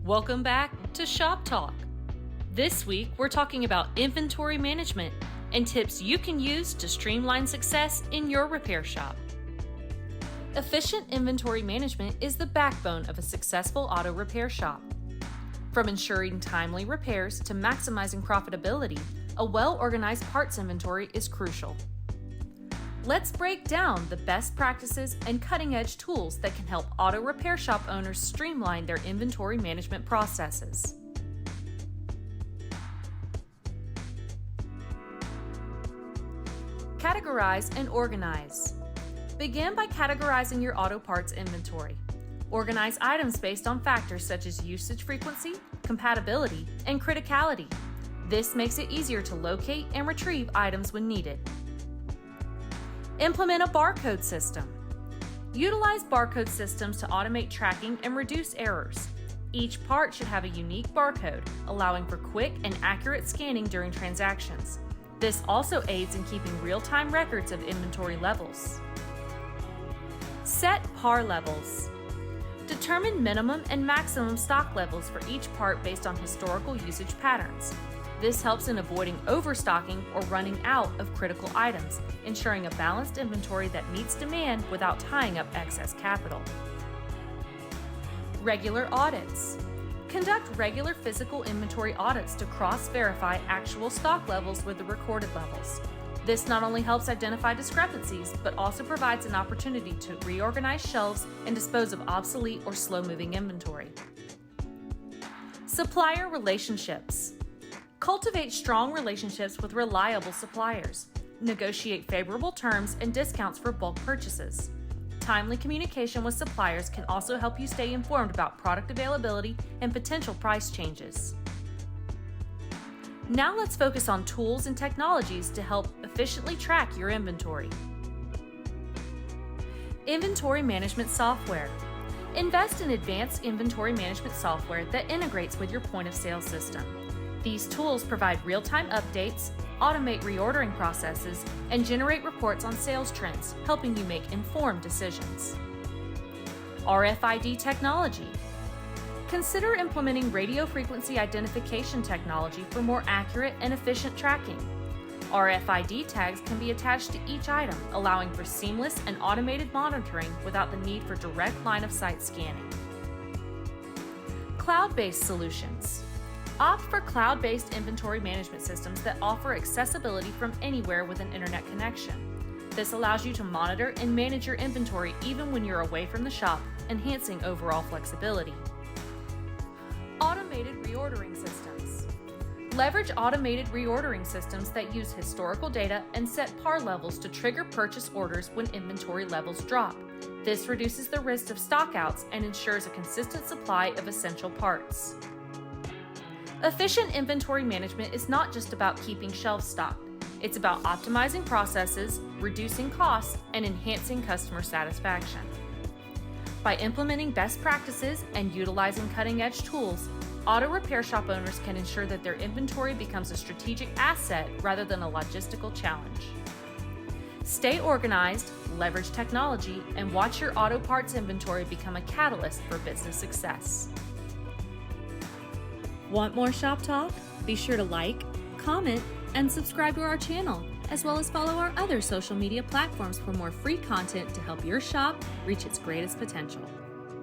Welcome back to ShopTalk. This week, we're talking about inventory management and tips you can use to streamline success in your repair shop. Efficient inventory management is the backbone of a successful auto repair shop. From ensuring timely repairs to maximizing profitability, a well-organized parts inventory is crucial. Let's break down the best practices and cutting-edge tools that can help auto repair shop owners streamline their inventory management processes. Categorize and organize. Begin by categorizing your auto parts inventory. Organize items based on factors such as usage frequency, compatibility, and criticality. This makes it easier to locate and retrieve items when needed. Implement a barcode system. Utilize barcode systems to automate tracking and reduce errors. Each part should have a unique barcode, allowing for quick and accurate scanning during transactions. This also aids in keeping real-time records of inventory levels. Set par levels. Determine minimum and maximum stock levels for each part based on historical usage patterns. This helps in avoiding overstocking or running out of critical items, ensuring a balanced inventory that meets demand without tying up excess capital. Regular audits. Conduct regular physical inventory audits to cross-verify actual stock levels with the recorded levels. This not only helps identify discrepancies, but also provides an opportunity to reorganize shelves and dispose of obsolete or slow-moving inventory. Supplier relationships. Cultivate strong relationships with reliable suppliers. Negotiate favorable terms and discounts for bulk purchases. Timely communication with suppliers can also help you stay informed about product availability and potential price changes. Now let's focus on tools and technologies to help efficiently track your inventory. Inventory management software. Invest in advanced inventory management software that integrates with your point-of-sale system. These tools provide real-time updates, automate reordering processes, and generate reports on sales trends, helping you make informed decisions. RFID technology. Consider implementing radio frequency identification technology for more accurate and efficient tracking. RFID tags can be attached to each item, allowing for seamless and automated monitoring without the need for direct line-of-sight scanning. Cloud-based solutions. Opt for cloud-based inventory management systems that offer accessibility from anywhere with an internet connection. This allows you to monitor and manage your inventory even when you're away from the shop, enhancing overall flexibility. Automated reordering systems. Leverage automated reordering systems that use historical data and set par levels to trigger purchase orders when inventory levels drop. This reduces the risk of stockouts and ensures a consistent supply of essential parts. Efficient inventory management is not just about keeping shelves stocked. It's about optimizing processes, reducing costs, and enhancing customer satisfaction. By implementing best practices and utilizing cutting-edge tools, auto repair shop owners can ensure that their inventory becomes a strategic asset rather than a logistical challenge. Stay organized, leverage technology, and watch your auto parts inventory become a catalyst for business success. Want more Shop Talk? Be sure to like, comment, and subscribe to our channel, as well as follow our other social media platforms for more free content to help your shop reach its greatest potential.